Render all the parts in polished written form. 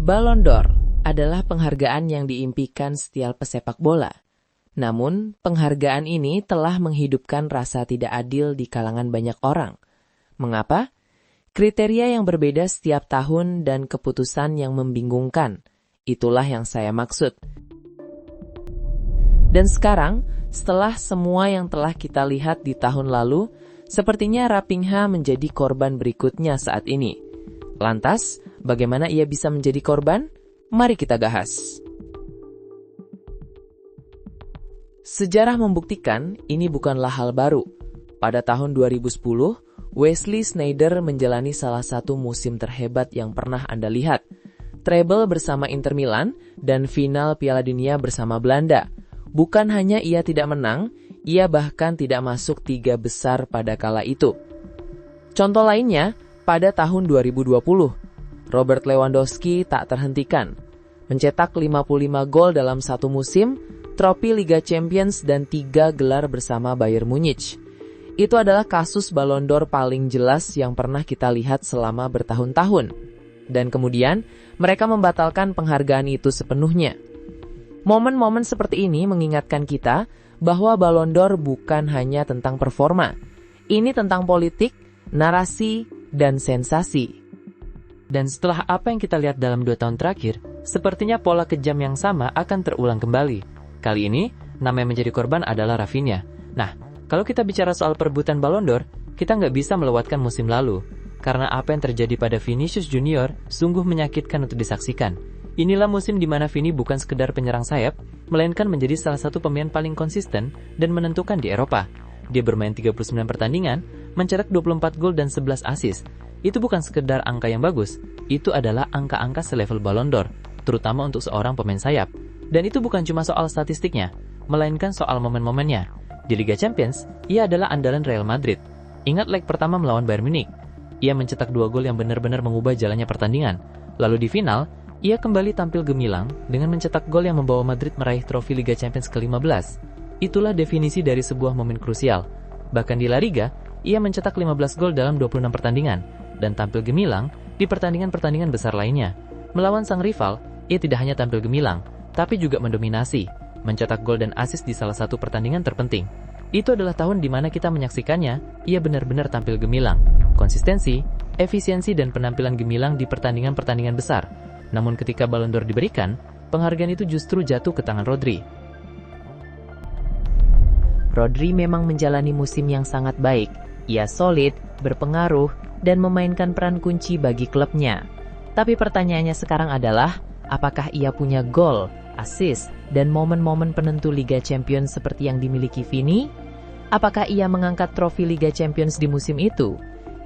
Ballon d'Or adalah penghargaan yang diimpikan setiap pesepak bola. Namun, penghargaan ini telah menghidupkan rasa tidak adil di kalangan banyak orang. Mengapa? Kriteria yang berbeda setiap tahun dan keputusan yang membingungkan. Itulah yang saya maksud. Dan sekarang, setelah semua yang telah kita lihat di tahun lalu, sepertinya Raphinha menjadi korban berikutnya saat ini. Lantas, bagaimana ia bisa menjadi korban? Mari kita bahas. Sejarah membuktikan ini bukanlah hal baru. Pada tahun 2010, Wesley Sneijder menjalani salah satu musim terhebat yang pernah Anda lihat. Treble bersama Inter Milan dan final Piala Dunia bersama Belanda. Bukan hanya ia tidak menang, ia bahkan tidak masuk 3 besar pada kala itu. Contoh lainnya, pada tahun 2020, Robert Lewandowski tak terhentikan. Mencetak 55 gol dalam satu musim, trofi Liga Champions dan 3 gelar bersama Bayern Munich. Itu adalah kasus Ballon d'Or paling jelas yang pernah kita lihat selama bertahun-tahun. Dan kemudian, mereka membatalkan penghargaan itu sepenuhnya. Momen-momen seperti ini mengingatkan kita bahwa Ballon d'Or bukan hanya tentang performa. Ini tentang politik, narasi, dan sensasi. Dan setelah apa yang kita lihat dalam 2 tahun terakhir, sepertinya pola kejam yang sama akan terulang kembali. Kali ini, nama yang menjadi korban adalah Raphinha. Nah, kalau kita bicara soal perebutan Ballon d'Or, kita nggak bisa melewatkan musim lalu. Karena apa yang terjadi pada Vinicius Junior sungguh menyakitkan untuk disaksikan. Inilah musim di mana Vini bukan sekedar penyerang sayap, melainkan menjadi salah satu pemain paling konsisten dan menentukan di Eropa. Dia bermain 39 pertandingan, mencetak 24 gol dan 11 assist. Itu bukan sekedar angka yang bagus, itu adalah angka-angka selevel Ballon d'Or, terutama untuk seorang pemain sayap. Dan itu bukan cuma soal statistiknya, melainkan soal momen-momennya. Di Liga Champions, ia adalah andalan Real Madrid. Ingat leg pertama melawan Bayern Munich. Ia mencetak 2 gol yang benar-benar mengubah jalannya pertandingan. Lalu di final, ia kembali tampil gemilang dengan mencetak gol yang membawa Madrid meraih trofi Liga Champions ke-15. Itulah definisi dari sebuah momen krusial. Bahkan di La Liga, ia mencetak 15 gol dalam 26 pertandingan dan tampil gemilang di pertandingan-pertandingan besar lainnya. Melawan sang rival, ia tidak hanya tampil gemilang, tapi juga mendominasi, mencetak gol dan assist di salah satu pertandingan terpenting. Itu adalah tahun di mana kita menyaksikannya, ia benar-benar tampil gemilang. Konsistensi, efisiensi dan penampilan gemilang di pertandingan-pertandingan besar. Namun ketika Ballon d'Or diberikan, penghargaan itu justru jatuh ke tangan Rodri. Rodri memang menjalani musim yang sangat baik. Ia solid, berpengaruh, dan memainkan peran kunci bagi klubnya. Tapi pertanyaannya sekarang adalah, apakah ia punya gol, assist, dan momen-momen penentu Liga Champions seperti yang dimiliki Vini? Apakah ia mengangkat trofi Liga Champions di musim itu?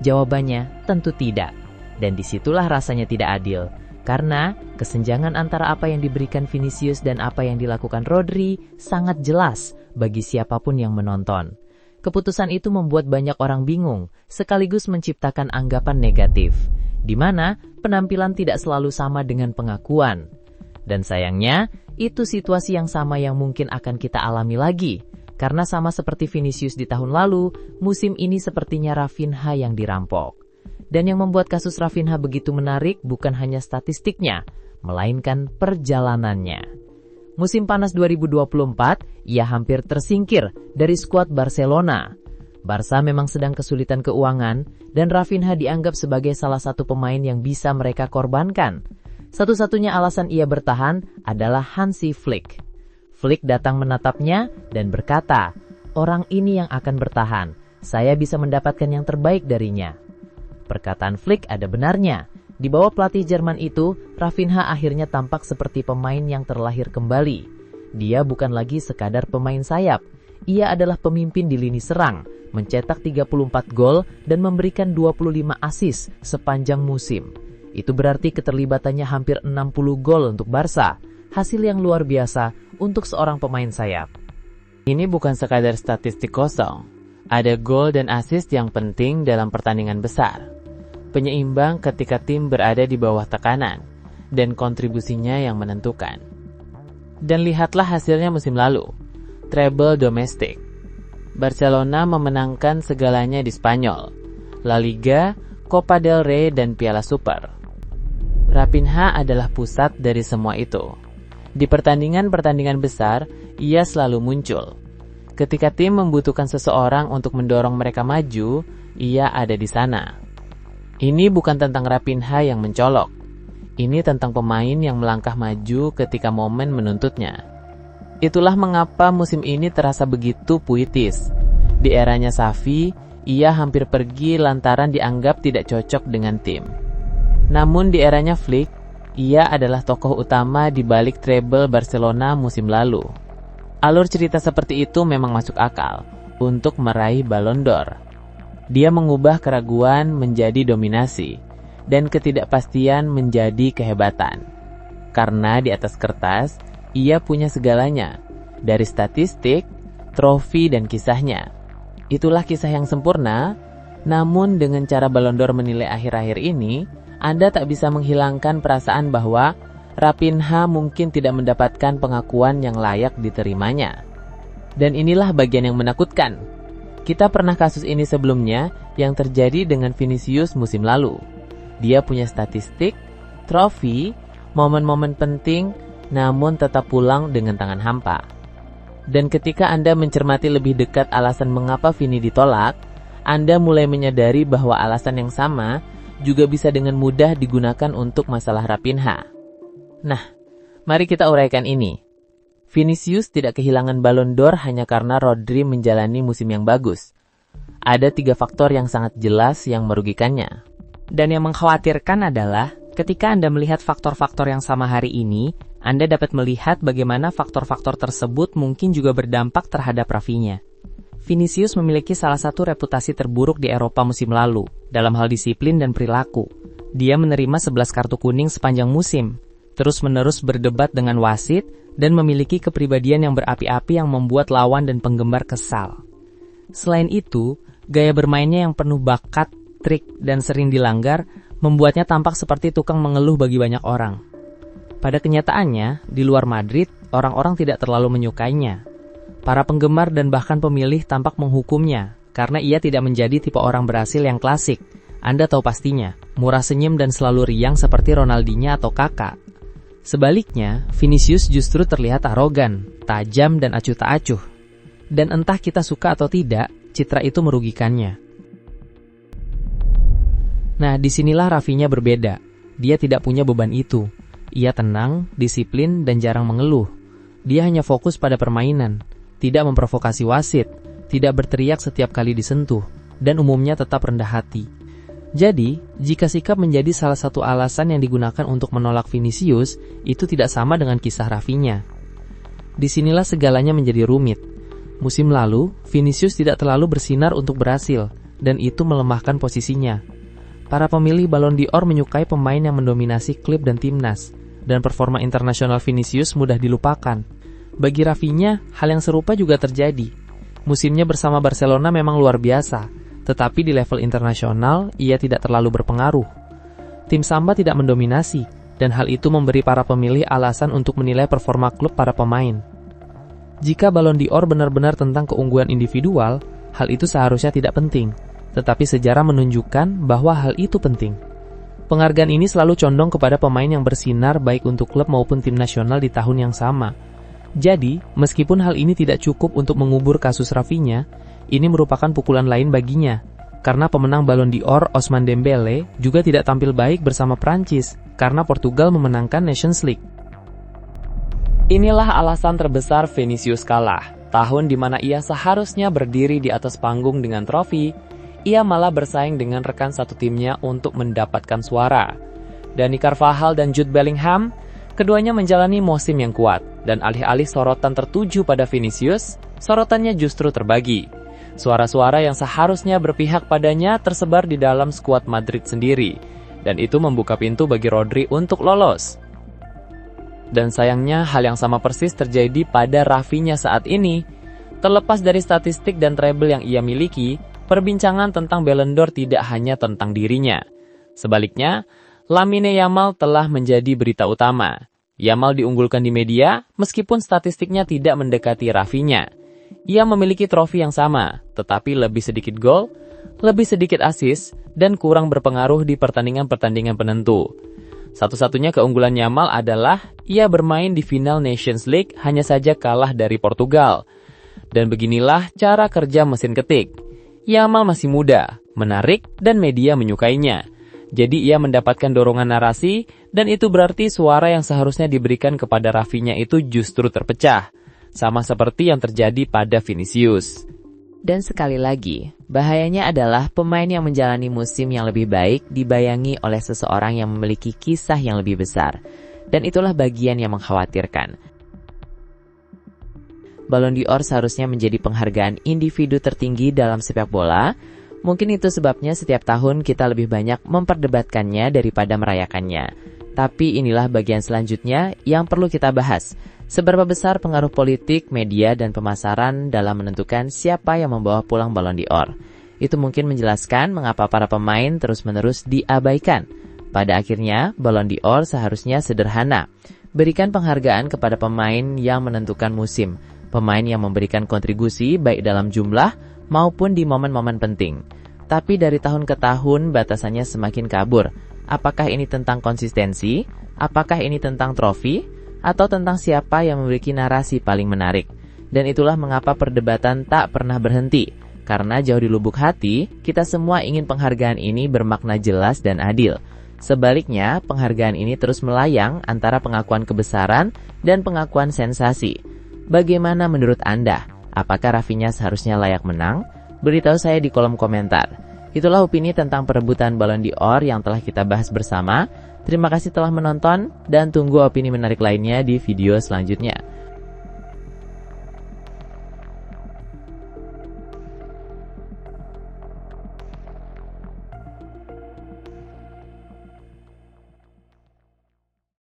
Jawabannya tentu tidak. Dan disitulah rasanya tidak adil. Karena kesenjangan antara apa yang diberikan Vinicius dan apa yang dilakukan Rodri sangat jelas bagi siapapun yang menonton. Keputusan itu membuat banyak orang bingung, sekaligus menciptakan anggapan negatif, di mana penampilan tidak selalu sama dengan pengakuan. Dan sayangnya, itu situasi yang sama yang mungkin akan kita alami lagi. Karena sama seperti Vinicius di tahun lalu, musim ini sepertinya Raphinha yang dirampok. Dan yang membuat kasus Raphinha begitu menarik bukan hanya statistiknya, melainkan perjalanannya. Musim panas 2024, ia hampir tersingkir dari skuad Barcelona. Barca memang sedang kesulitan keuangan, dan Raphinha dianggap sebagai salah satu pemain yang bisa mereka korbankan. Satu-satunya alasan ia bertahan adalah Hansi Flick. Flick datang menatapnya dan berkata, "Orang ini yang akan bertahan. Saya bisa mendapatkan yang terbaik darinya." Perkataan Flick ada benarnya. Di bawah pelatih Jerman itu, Raphinha akhirnya tampak seperti pemain yang terlahir kembali. Dia bukan lagi sekadar pemain sayap. Ia adalah pemimpin di lini serang, mencetak 34 gol dan memberikan 25 assist sepanjang musim. Itu berarti keterlibatannya hampir 60 gol untuk Barca, hasil yang luar biasa untuk seorang pemain sayap. Ini bukan sekadar statistik kosong. Ada gol dan assist yang penting dalam pertandingan besar. Penyeimbang ketika tim berada di bawah tekanan, dan kontribusinya yang menentukan. Dan lihatlah hasilnya musim lalu, treble domestik. Barcelona memenangkan segalanya di Spanyol, La Liga, Copa del Rey, dan Piala Super. Raphinha adalah pusat dari semua itu. Di pertandingan-pertandingan besar, ia selalu muncul. Ketika tim membutuhkan seseorang untuk mendorong mereka maju, ia ada di sana. Ini bukan tentang Raphinha yang mencolok. Ini tentang pemain yang melangkah maju ketika momen menuntutnya. Itulah mengapa musim ini terasa begitu puitis. Di eranya Xavi, ia hampir pergi lantaran dianggap tidak cocok dengan tim. Namun di eranya Flick, ia adalah tokoh utama di balik treble Barcelona musim lalu. Alur cerita seperti itu memang masuk akal untuk meraih Ballon d'Or. Dia mengubah keraguan menjadi dominasi dan ketidakpastian menjadi kehebatan. Karena di atas kertas, ia punya segalanya, dari statistik, trofi, dan kisahnya. Itulah kisah yang sempurna, namun dengan cara Ballon d'Or menilai akhir-akhir ini, Anda tak bisa menghilangkan perasaan bahwa Raphinha mungkin tidak mendapatkan pengakuan yang layak diterimanya. Dan inilah bagian yang menakutkan. Kita pernah kasus ini sebelumnya yang terjadi dengan Vinicius musim lalu. Dia punya statistik, trofi, momen-momen penting, namun tetap pulang dengan tangan hampa. Dan ketika Anda mencermati lebih dekat alasan mengapa Vini ditolak, Anda mulai menyadari bahwa alasan yang sama juga bisa dengan mudah digunakan untuk masalah Raphinha. Nah, mari kita uraikan ini. Vinicius tidak kehilangan Ballon d'Or hanya karena Rodri menjalani musim yang bagus. Ada 3 faktor yang sangat jelas yang merugikannya. Dan yang mengkhawatirkan adalah ketika Anda melihat faktor-faktor yang sama hari ini, Anda dapat melihat bagaimana faktor-faktor tersebut mungkin juga berdampak terhadap Raphinha. Vinicius memiliki salah satu reputasi terburuk di Eropa musim lalu, dalam hal disiplin dan perilaku. Dia menerima 11 kartu kuning sepanjang musim, terus-menerus berdebat dengan wasit, dan memiliki kepribadian yang berapi-api yang membuat lawan dan penggemar kesal. Selain itu, gaya bermainnya yang penuh bakat, trik, dan sering dilanggar, membuatnya tampak seperti tukang mengeluh bagi banyak orang. Pada kenyataannya, di luar Madrid, orang-orang tidak terlalu menyukainya. Para penggemar dan bahkan pemilih tampak menghukumnya, karena ia tidak menjadi tipe orang berhasil yang klasik. Anda tahu pastinya, murah senyum dan selalu riang seperti Ronaldinho atau Kakak. Sebaliknya, Vinicius justru terlihat arogan, tajam, dan acuh tak acuh. Dan entah kita suka atau tidak, citra itu merugikannya. Nah, disinilah Raphinha berbeda. Dia tidak punya beban itu. Ia tenang, disiplin, dan jarang mengeluh. Dia hanya fokus pada permainan, tidak memprovokasi wasit, tidak berteriak setiap kali disentuh, dan umumnya tetap rendah hati. Jadi, jika sikap menjadi salah satu alasan yang digunakan untuk menolak Vinicius, itu tidak sama dengan kisah Raphinha. Disinilah segalanya menjadi rumit. Musim lalu, Vinicius tidak terlalu bersinar untuk berhasil, dan itu melemahkan posisinya. Para pemilih Ballon d'Or menyukai pemain yang mendominasi klub dan timnas, dan performa internasional Vinicius mudah dilupakan. Bagi Raphinha, hal yang serupa juga terjadi. Musimnya bersama Barcelona memang luar biasa, tetapi di level internasional, ia tidak terlalu berpengaruh. Tim Samba tidak mendominasi, dan hal itu memberi para pemilih alasan untuk menilai performa klub para pemain. Jika Ballon d'Or benar-benar tentang keunggulan individual, hal itu seharusnya tidak penting, tetapi sejarah menunjukkan bahwa hal itu penting. Penghargaan ini selalu condong kepada pemain yang bersinar baik untuk klub maupun tim nasional di tahun yang sama. Jadi, meskipun hal ini tidak cukup untuk mengubur kasus Raphinha, ini merupakan pukulan lain baginya, karena pemenang Ballon d'Or Ousmane Dembélé juga tidak tampil baik bersama Prancis, karena Portugal memenangkan Nations League. Inilah alasan terbesar Vinicius kalah. Tahun di mana ia seharusnya berdiri di atas panggung dengan trofi, ia malah bersaing dengan rekan satu timnya untuk mendapatkan suara. Dani Carvajal dan Jude Bellingham, keduanya menjalani musim yang kuat, dan alih-alih sorotan tertuju pada Vinicius, sorotannya justru terbagi. Suara-suara yang seharusnya berpihak padanya tersebar di dalam skuad Madrid sendiri, dan itu membuka pintu bagi Rodri untuk lolos. Dan sayangnya hal yang sama persis terjadi pada Raphinha saat ini. Terlepas dari statistik dan treble yang ia miliki, perbincangan tentang Ballon d'Or tidak hanya tentang dirinya. Sebaliknya, Lamine Yamal telah menjadi berita utama. Yamal diunggulkan di media meskipun statistiknya tidak mendekati Raphinha. Ia memiliki trofi yang sama, tetapi lebih sedikit gol, lebih sedikit assist, dan kurang berpengaruh di pertandingan-pertandingan penentu. Satu-satunya keunggulan Yamal adalah ia bermain di final Nations League hanya saja kalah dari Portugal. Dan beginilah cara kerja mesin ketik. Yamal masih muda, menarik, dan media menyukainya. Jadi ia mendapatkan dorongan narasi, dan itu berarti suara yang seharusnya diberikan kepada Rafinha itu justru terpecah. Sama seperti yang terjadi pada Vinicius. Dan sekali lagi, bahayanya adalah pemain yang menjalani musim yang lebih baik dibayangi oleh seseorang yang memiliki kisah yang lebih besar. Dan itulah bagian yang mengkhawatirkan. Ballon d'Or seharusnya menjadi penghargaan individu tertinggi dalam sepak bola. Mungkin itu sebabnya setiap tahun kita lebih banyak memperdebatkannya daripada merayakannya. Tapi inilah bagian selanjutnya yang perlu kita bahas. Seberapa besar pengaruh politik, media, dan pemasaran dalam menentukan siapa yang membawa pulang Ballon d'Or. Itu mungkin menjelaskan mengapa para pemain terus-menerus diabaikan. Pada akhirnya, Ballon d'Or seharusnya sederhana. Berikan penghargaan kepada pemain yang menentukan musim. Pemain yang memberikan kontribusi baik dalam jumlah maupun di momen-momen penting. Tapi dari tahun ke tahun batasannya semakin kabur. Apakah ini tentang konsistensi? Apakah ini tentang trofi? Atau tentang siapa yang memiliki narasi paling menarik? Dan itulah mengapa perdebatan tak pernah berhenti. Karena jauh di lubuk hati, kita semua ingin penghargaan ini bermakna jelas dan adil. Sebaliknya, penghargaan ini terus melayang antara pengakuan kebesaran dan pengakuan sensasi. Bagaimana menurut Anda? Apakah Rafinha seharusnya layak menang? Beritahu saya di kolom komentar. Itulah opini tentang perebutan Ballon d'Or yang telah kita bahas bersama. Terima kasih telah menonton dan tunggu opini menarik lainnya di video selanjutnya.